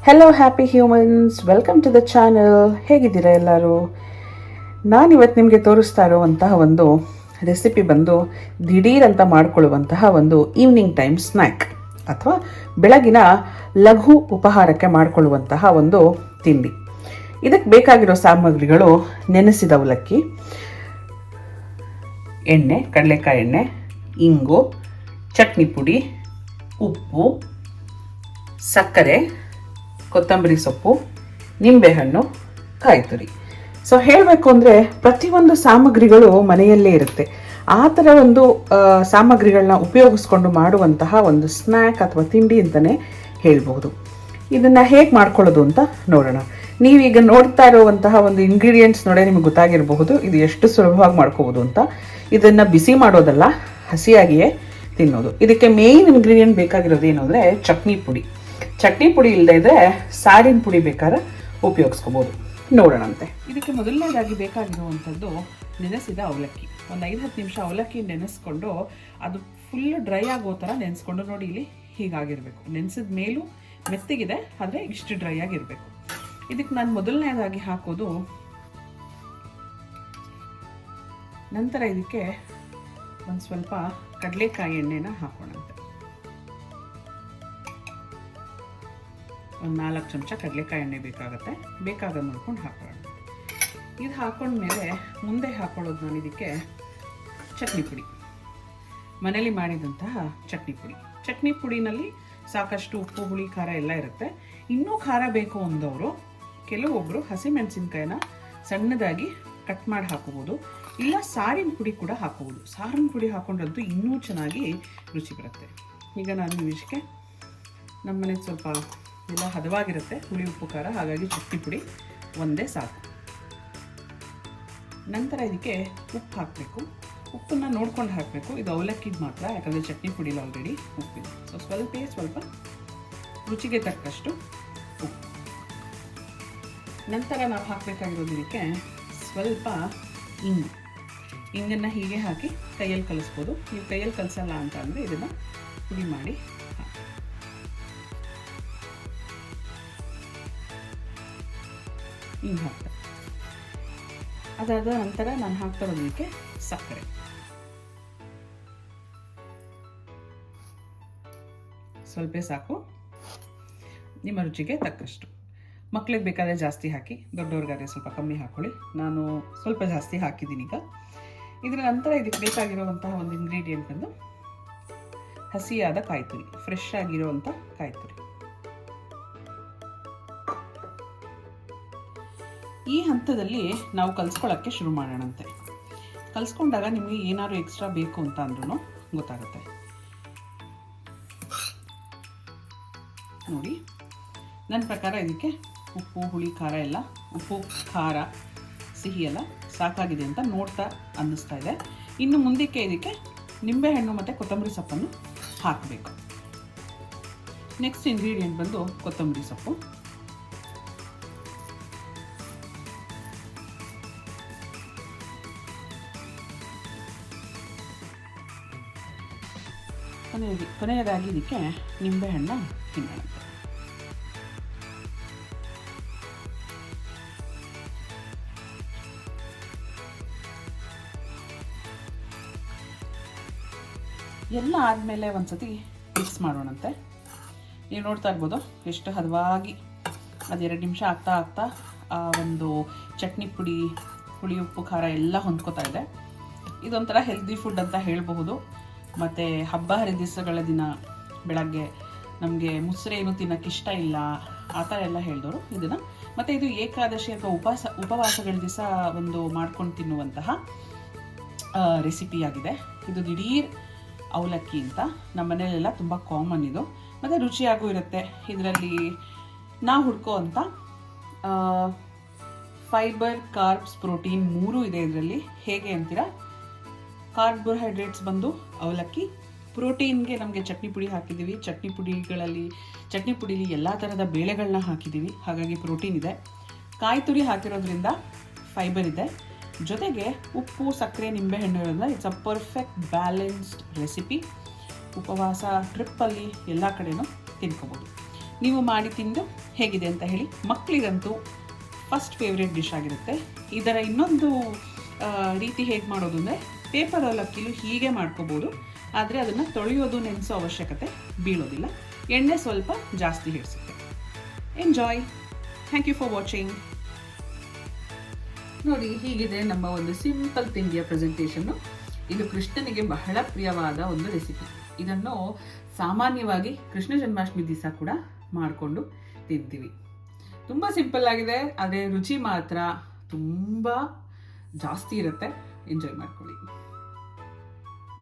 Hello happy humans, welcome to the channel. ಹೇಗಿದ್ದೀರಾ ಎಲ್ಲರೂ? ನಾನಿವತ್ತು ನಿಮಗೆ ತೋರಿಸ್ತಾ ಇರುವಂತಹ ಒಂದು ರೆಸಿಪಿ ಬಂದು ದಿಢೀರ್ ಅಂತ ಮಾಡಿಕೊಳ್ಳುವಂತಹ ಒಂದು ಈವ್ನಿಂಗ್ ಟೈಮ್ ಸ್ನ್ಯಾಕ್ ಅಥವಾ ಬೆಳಗಿನ ಲಘು ಉಪಹಾರಕ್ಕೆ ಮಾಡಿಕೊಳ್ಳುವಂತಹ ಒಂದು ತಿಂಡಿ. ಇದಕ್ಕೆ ಬೇಕಾಗಿರೋ ಸಾಮಗ್ರಿಗಳು: ನೆನೆಸಿದ ಅವಲಕ್ಕಿ, ಎಣ್ಣೆ, ಕಡಲೆಕಾಯಿ ಎಣ್ಣೆ, ಇಂಗು, ಚಟ್ನಿ ಪುಡಿ, ಉಪ್ಪು, ಸಕ್ಕರೆ, ಕೊತ್ತಂಬರಿ ಸೊಪ್ಪು, ನಿಂಬೆಹಣ್ಣು, ಕಾಯಿ ತುರಿ. ಸೊ ಹೇಳಬೇಕು ಅಂದರೆ ಪ್ರತಿಯೊಂದು ಸಾಮಗ್ರಿಗಳು ಮನೆಯಲ್ಲೇ ಇರುತ್ತೆ. ಆ ಥರ ಒಂದು ಸಾಮಗ್ರಿಗಳನ್ನ ಉಪಯೋಗಿಸ್ಕೊಂಡು ಮಾಡುವಂತಹ ಒಂದು ಸ್ನ್ಯಾಕ್ ಅಥವಾ ತಿಂಡಿ ಅಂತಲೇ ಹೇಳ್ಬೋದು. ಇದನ್ನು ಹೇಗೆ ಮಾಡ್ಕೊಳ್ಳೋದು ಅಂತ ನೋಡೋಣ. ನೀವೀಗ ನೋಡ್ತಾ ಇರುವಂತಹ ಒಂದು ಇಂಗ್ರೀಡಿಯೆಂಟ್ಸ್ ನೋಡೇ ನಿಮಗೆ ಗೊತ್ತಾಗಿರಬಹುದು ಇದು ಎಷ್ಟು ಸುಲಭವಾಗಿ ಮಾಡ್ಕೋಬೋದು ಅಂತ. ಇದನ್ನು ಬಿಸಿ ಮಾಡೋದಲ್ಲ, ಹಸಿಯಾಗಿಯೇ ತಿನ್ನೋದು. ಇದಕ್ಕೆ ಮೇಯ್ನ್ ಇಂಗ್ರೀಡಿಯೆಂಟ್ ಬೇಕಾಗಿರೋದು ಏನು ಅಂದರೆ ಚಟ್ನಿ ಪುಡಿ. ಚಟ್ನಿ ಪುಡಿ ಇಲ್ಲದೆ ಇದ್ದರೆ ಸಾರಿನ ಪುಡಿ ಬೇಕಾದ್ರೆ ಉಪಯೋಗಿಸ್ಕೋಬೋದು. ನೋಡೋಣಂತೆ. ಇದಕ್ಕೆ ಮೊದಲನೇದಾಗಿ ಬೇಕಾಗಿರುವಂಥದ್ದು ನೆನೆಸಿದ ಅವಲಕ್ಕಿ. ಒಂದು 5-10 ನಿಮಿಷ ಅವಲಕ್ಕಿ ನೆನೆಸ್ಕೊಂಡು ಅದು ಫುಲ್ ಡ್ರೈ ಆಗೋ ಥರ ನೆನೆಸ್ಕೊಂಡು, ನೋಡಿ ಇಲ್ಲಿ ಹೀಗಾಗಿರಬೇಕು. ನೆನೆಸಿದ ಮೇಲೂ ಮೆತ್ತಗಿದೆ, ಆದರೆ ಇಷ್ಟು ಡ್ರೈ ಆಗಿರಬೇಕು. ಇದಕ್ಕೆ ನಾನು ಮೊದಲನೇದಾಗಿ ಹಾಕೋದು, ನಂತರ ಇದಕ್ಕೆ ಒಂದು ಸ್ವಲ್ಪ ಕಡಲೆಕಾಯಿ ಎಣ್ಣೆನ ಹಾಕೋಣಂತೆ. ಒಂದು 4 ಚಮಚ ಕಡಲೆಕಾಯಿ ಎಣ್ಣೆ ಬೇಕಾಗುತ್ತೆ. ಬೇಕಾದ ನೋಡ್ಕೊಂಡು ಹಾಕೋಣ. ಇದು ಹಾಕೊಂಡ್ಮೇಲೆ ಮುಂದೆ ಹಾಕೊಳ್ಳೋದು ನಾನು ಇದಕ್ಕೆ ಚಟ್ನಿ ಪುಡಿ, ಮನೇಲಿ ಮಾಡಿದಂತಹ ಚಟ್ನಿ ಪುಡಿ. ಚಟ್ನಿ ಪುಡಿನಲ್ಲಿ ಸಾಕಷ್ಟು ಉಪ್ಪು, ಹುಳಿ, ಖಾರ ಎಲ್ಲ ಇರುತ್ತೆ. ಇನ್ನೂ ಖಾರ ಬೇಕು ಅಂದವರು ಕೆಲವೊಬ್ಬರು ಹಸಿಮೆಣಸಿನ್ಕಾಯಿನ ಸಣ್ಣದಾಗಿ ಕಟ್ ಮಾಡಿ ಹಾಕೋಬೋದು, ಇಲ್ಲ ಸಾರಿನ ಪುಡಿ ಕೂಡ ಹಾಕೋಬೋದು. ಸಾರಿನ ಪುಡಿ ಹಾಕೊಂಡ್ರಂತೂ ಇನ್ನೂ ಚೆನ್ನಾಗಿ ರುಚಿ ಬರುತ್ತೆ. ಈಗ ನಾನು ಇದಕ್ಕೆ ನಮ್ಮನೆಗೆ ಸ್ವಲ್ಪ ಎಲ್ಲ ಹದವಾಗಿರುತ್ತೆ, ಹುಳಿ, ಉಪ್ಪು, ಖಾರ, ಹಾಗಾಗಿ ಚಟ್ನಿ ಪುಡಿ ಒಂದೇ ಸಾಕು. ನಂತರ ಇದಕ್ಕೆ ಉಪ್ಪು ಹಾಕಬೇಕು. ಉಪ್ಪನ್ನು ನೋಡ್ಕೊಂಡು ಹಾಕಬೇಕು. ಇದು ಅವಲಕ್ಕಿಗೆ ಮಾತ್ರ, ಯಾಕಂದರೆ ಚಟ್ನಿ ಪುಡಿಲಿ ಆಲ್ರೆಡಿ ಉಪ್ಪಿದೆ. ಸೊ ಸ್ವಲ್ಪ ರುಚಿಗೆ ತಕ್ಕಷ್ಟು ಉಪ್ಪು. ನಂತರ ನಾವು ಹಾಕಬೇಕಾಗಿರೋದು ಇದಕ್ಕೆ ಸ್ವಲ್ಪ ಇಂಗನ್ನು ಹೀಗೆ ಹಾಕಿ ಕೈಯಲ್ಲಿ ಕಲಿಸ್ಬೋದು. ನೀವು ಕೈಯಲ್ಲಿ ಕಲಿಸಲ್ಲ ಅಂತ ಅಂದರೆ ಇದನ್ನು ಪುಡಿ ಮಾಡಿ ಹಿಂಗೆ ಹಾಕ್ತಾರೆ. ಅದಾದ ನಂತರ ನಾನು ಹಾಕ್ತಾ ಇರೋದಕ್ಕೆ ಸಕ್ಕರೆ, ಸ್ವಲ್ಪ ಸಾಕು, ನಿಮ್ಮ ರುಚಿಗೆ ತಕ್ಕಷ್ಟು. ಮಕ್ಕಳಿಗೆ ಬೇಕಾದರೆ ಜಾಸ್ತಿ ಹಾಕಿ, ದೊಡ್ಡವ್ರಿಗಾದ್ರೆ ಸ್ವಲ್ಪ ಕಮ್ಮಿ ಹಾಕ್ಕೊಳ್ಳಿ. ನಾನು ಸ್ವಲ್ಪ ಜಾಸ್ತಿ ಹಾಕಿದ್ದೀನಿ ಈಗ. ಇದರ ನಂತರ ಇದಕ್ಕೆ ಬೇಕಾಗಿರುವಂತಹ ಒಂದು ಇಂಗ್ರೀಡಿಯೆಂಟ್ ಬಂದು ಹಸಿಯಾದ ಕಾಯಿ ತುರಿ, ಫ್ರೆಶ್ ಆಗಿರುವಂಥ ಕಾಯಿ ತುರಿ. ಈ ಹಂತದಲ್ಲಿ ನಾವು ಕಲಿಸ್ಕೊಳ್ಳೋಕ್ಕೆ ಶುರು ಮಾಡೋಣಂತೆ. ಕಲಿಸ್ಕೊಂಡಾಗ ನಿಮಗೆ ಏನಾದ್ರು ಎಕ್ಸ್ಟ್ರಾ ಬೇಕು ಅಂತ ಅಂದ್ರೂ ಗೊತ್ತಾಗುತ್ತೆ. ನೋಡಿ, ನನ್ನ ಪ್ರಕಾರ ಇದಕ್ಕೆ ಉಪ್ಪು, ಹುಳಿ, ಖಾರ ಎಲ್ಲ, ಉಪ್ಪು, ಖಾರ, ಸಿಹಿ ಎಲ್ಲ ಸಾಕಾಗಿದೆ ಅಂತ ನೋಡ್ತಾ ಅನ್ನಿಸ್ತಾ ಇದೆ. ಇನ್ನು ಮುಂದಕ್ಕೆ ಇದಕ್ಕೆ ನಿಂಬೆಹಣ್ಣು ಮತ್ತು ಕೊತ್ತಂಬರಿ ಸೊಪ್ಪನ್ನು ಹಾಕಬೇಕು. ನೆಕ್ಸ್ಟ್ ಇಂಗ್ರೀಡಿಯೆಂಟ್ ಬಂದು ಕೊತ್ತಂಬರಿ ಸೊಪ್ಪು. ಕೊನೆಯದಾಗಿ ಇದಕ್ಕೆ ನಿಂಬೆಹಣ್ಣು ತಿನ್ನೋಣ. ಎಲ್ಲ ಆದಮೇಲೆ ಒಂದ್ಸತಿ ಮಿಕ್ಸ್ ಮಾಡೋಣಂತೆ. ನೀವು ನೋಡ್ತಾ ಇರ್ಬೋದು ಎಷ್ಟು ಹದವಾಗಿ ಅದು 2 ನಿಮಿಷ ಆಗ್ತಾ ಆ ಒಂದು ಚಟ್ನಿ ಪುಡಿ, ಹುಳಿ, ಉಪ್ಪು, ಖಾರ ಎಲ್ಲ ಹೊಂದ್ಕೋತಾ ಇದೆ. ಇದೊಂಥರ ಹೆಲ್ದಿ ಫುಡ್ ಅಂತ ಹೇಳಬಹುದು. ಮತ್ತು ಹಬ್ಬ ಹರಿದಿವಸಗಳ ದಿನ ಬೆಳಗ್ಗೆ ನಮಗೆ ಮುಸ್ರೆ ಏನು ತಿನ್ನೋಕ್ಕೆ ಇಷ್ಟ ಇಲ್ಲ, ಆ ಥರ ಎಲ್ಲ ಹೇಳಿದವರು ಇದನ್ನು. ಮತ್ತು ಇದು ಏಕಾದಶಿ ಅಥವಾ ಉಪವಾಸಗಳ ದಿವಸ ಒಂದು ಮಾಡ್ಕೊಂಡು ತಿನ್ನುವಂತಹ ರೆಸಿಪಿಯಾಗಿದೆ. ಇದು ದಿಢೀರ್ ಅವಲಕ್ಕಿ ಅಂತ ನಮ್ಮ ಮನೆಯಲ್ಲೆಲ್ಲ ತುಂಬ ಕಾಮನ್ ಇದು. ಮತ್ತು ರುಚಿಯಾಗೂ ಇರುತ್ತೆ. ಇದರಲ್ಲಿ ನಾವು ಹುಡ್ಕೋ ಅಂತ ಫೈಬರ್, ಕಾರ್ಬ್ಸ್, ಪ್ರೋಟೀನ್ 3 ಇದೆ ಇದರಲ್ಲಿ. ಹೇಗೆ ಅಂತೀರಾ? ಕಾರ್ಬೋಹೈಡ್ರೇಟ್ಸ್ ಬಂದು ಅವಲಕ್ಕಿ, ಪ್ರೋಟೀನ್ಗೆ ನಮಗೆ ಚಟ್ನಿ ಪುಡಿ ಹಾಕಿದ್ದೀವಿ. ಚಟ್ನಿ ಪುಡಿಲಿ ಎಲ್ಲ ಥರದ ಬೇಳೆಗಳನ್ನ ಹಾಕಿದ್ದೀವಿ, ಹಾಗಾಗಿ ಪ್ರೋಟೀನ್ ಇದೆ. ಕಾಯಿ ತುರಿ ಹಾಕಿರೋದ್ರಿಂದ ಫೈಬರ್ ಇದೆ. ಜೊತೆಗೆ ಉಪ್ಪು, ಸಕ್ಕರೆ, ನಿಂಬೆಹಣ್ಣು ಇರೋದ್ರಿಂದ it's a perfect balanced recipe. ಉಪವಾಸ ಟ್ರಿಪ್ಪಲ್ಲಿ ಎಲ್ಲ ಕಡೆನೂ ತಿನ್ಕೋಬೋದು. ನೀವು ಮಾಡಿ ತಿಂದು ಹೇಗಿದೆ ಅಂತ ಹೇಳಿ. ಮಕ್ಕಳಿಗಂತೂ ಫಸ್ಟ್ ಫೇವ್ರೆಟ್ ಡಿಶ್ ಆಗಿರುತ್ತೆ. ಇದರ ಇನ್ನೊಂದು ರೀತಿ ಹೇಗೆ ಮಾಡೋದು ಅಂದರೆ ಪೇಪರ್ ಅವಲಕ್ಕಿಲು ಹೀಗೆ ಮಾಡ್ಕೋಬೋದು, ಆದರೆ ಅದನ್ನು ತೊಳೆಯೋದು ನೆನೆಸೋ ಅವಶ್ಯಕತೆ ಬೀಳೋದಿಲ್ಲ. ಎಣ್ಣೆ ಸ್ವಲ್ಪ ಜಾಸ್ತಿ ಹಿಡಿಸುತ್ತೆ. Enjoy. Thank you for watching. ನೋಡಿ, ಹೀಗಿದೆ ನಮ್ಮ ಒಂದು ಸಿಂಪಲ್ ತಿಂಡಿಯ ಪ್ರೆಸೆಂಟೇಷನ್ನು. ಇದು ಕೃಷ್ಣನಿಗೆ ಬಹಳ ಪ್ರಿಯವಾದ ಒಂದು ರೆಸಿಪಿ. ಇದನ್ನು ಸಾಮಾನ್ಯವಾಗಿ ಕೃಷ್ಣ ಜನ್ಮಾಷ್ಟಮಿ ದಿವಸ ಕೂಡ ಮಾಡಿಕೊಂಡು ತಿಂತೀವಿ. ತುಂಬ ಸಿಂಪಲ್ ಆಗಿದೆ, ಆದರೆ ರುಚಿ ಮಾತ್ರ ತುಂಬ ಜಾಸ್ತಿ ಇರುತ್ತೆ. ಎಂಜಾಯ್ ಮಾಡ್ಕೊಳ್ಳಿ.